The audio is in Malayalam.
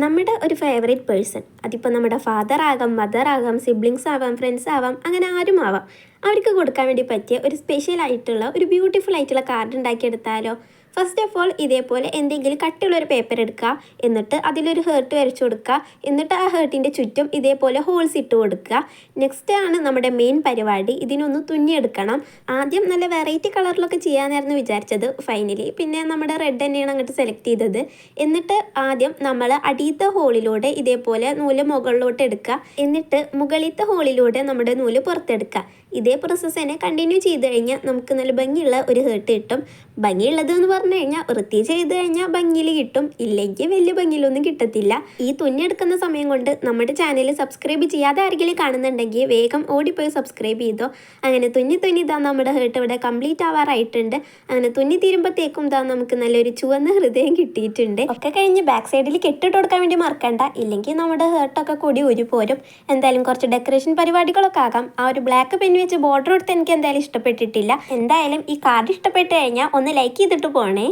നമ്മുടെ ഒരു ഫേവറേറ്റ് പേഴ്സൺ, അതിപ്പോൾ നമ്മുടെ ഫാദർ ആകാം, മദർ ആകാം, സിബ്ലിങ്സ് ആവാം, ഫ്രണ്ട്സ് ആവാം, അങ്ങനെ ആരും ആവാം. അവർക്ക് കൊടുക്കാൻ വേണ്ടി പറ്റിയ ഒരു സ്പെഷ്യൽ ആയിട്ടുള്ള ഒരു ബ്യൂട്ടിഫുൾ ആയിട്ടുള്ള കാർഡ് ഉണ്ടാക്കിയെടുത്താലോ? ഫസ്റ്റ് ഓഫ് ഓൾ ഇതേപോലെ എന്തെങ്കിലും കട്ടിയുള്ളൊരു പേപ്പർ എടുക്കുക, എന്നിട്ട് അതിലൊരു ഹേർട്ട് വരച്ചു കൊടുക്കുക, എന്നിട്ട് ആ ഹേർട്ടിൻ്റെ ചുറ്റും ഇതേപോലെ ഹോൾസ് ഇട്ട് കൊടുക്കുക. നെക്സ്റ്റ് ആണ് നമ്മുടെ മെയിൻ പരിപാടി, ഇതിനൊന്ന് തുന്നിയെടുക്കണം. ആദ്യം നല്ല വെറൈറ്റി കളറിലൊക്കെ ചെയ്യാനായിരുന്നു വിചാരിച്ചത്. ഫൈനലി പിന്നെ നമ്മുടെ റെഡ് തന്നെയാണ് അങ്ങോട്ട് സെലക്ട് ചെയ്തത്. എന്നിട്ട് ആദ്യം നമ്മൾ അടിയത്തെ ഹോളിലൂടെ ഇതേപോലെ നൂല് മുകളിലോട്ട് എടുക്കുക, എന്നിട്ട് മുകളിലത്തെ ഹോളിലൂടെ നമ്മുടെ നൂല് പുറത്തെടുക്കുക. ഇതേ പ്രോസസ്സ് തന്നെ കണ്ടിന്യൂ ചെയ്ത് കഴിഞ്ഞാൽ നമുക്ക് നല്ല ഭംഗിയുള്ള ഒരു ഹേർട്ട് കിട്ടും. ഭംഗിയുള്ളത് എന്ന് പറഞ്ഞു കഴിഞ്ഞാൽ വൃത്തി ചെയ്ത് കഴിഞ്ഞാൽ ഭംഗിയിൽ കിട്ടും, ഇല്ലെങ്കിൽ വലിയ ഭംഗിയിലൊന്നും കിട്ടത്തില്ല. ഈ തുന്നിയെടുക്കുന്ന സമയം കൊണ്ട് നമ്മുടെ ചാനൽ സബ്സ്ക്രൈബ് ചെയ്യാതെ ആരെങ്കിലും കാണുന്നുണ്ടെങ്കിൽ വേഗം ഓടിപ്പോയി സബ്സ്ക്രൈബ് ചെയ്തോ. അങ്ങനെ തുന്നി ഇതാ നമ്മുടെ ഹേർട്ട് ഇവിടെ കംപ്ലീറ്റ് ആവാറായിട്ടുണ്ട്. അങ്ങനെ തുന്നി തീരുമ്പോഴത്തേക്കും ഇതാ നമുക്ക് നല്ലൊരു ചുവന്ന ഹൃദയം കിട്ടിയിട്ടുണ്ട്. ഒക്കെ കഴിഞ്ഞ് ബാക്ക് സൈഡിൽ കെട്ടിട്ട് കൊടുക്കാൻ വേണ്ടി മറക്കണ്ട, ഇല്ലെങ്കിൽ നമ്മുടെ ഹേർട്ടൊക്കെ കൂടി ഒരു പോരും. എന്തായാലും കുറച്ച് ഡെക്കറേഷൻ പരിപാടികളൊക്കെ ആകാം. ആ ഒരു ബ്ലാക്ക് പെൻ വെച്ച് ബോർഡർ എടുത്ത് എനിക്ക് എന്തായാലും ഇഷ്ടപ്പെട്ടിട്ടില്ല. എന്തായാലും ഈ കാർഡ് ഇഷ്ടപ്പെട്ട് കഴിഞ്ഞാൽ ഒന്ന് ലൈക്ക് ചെയ്തിട്ട് പോണേ.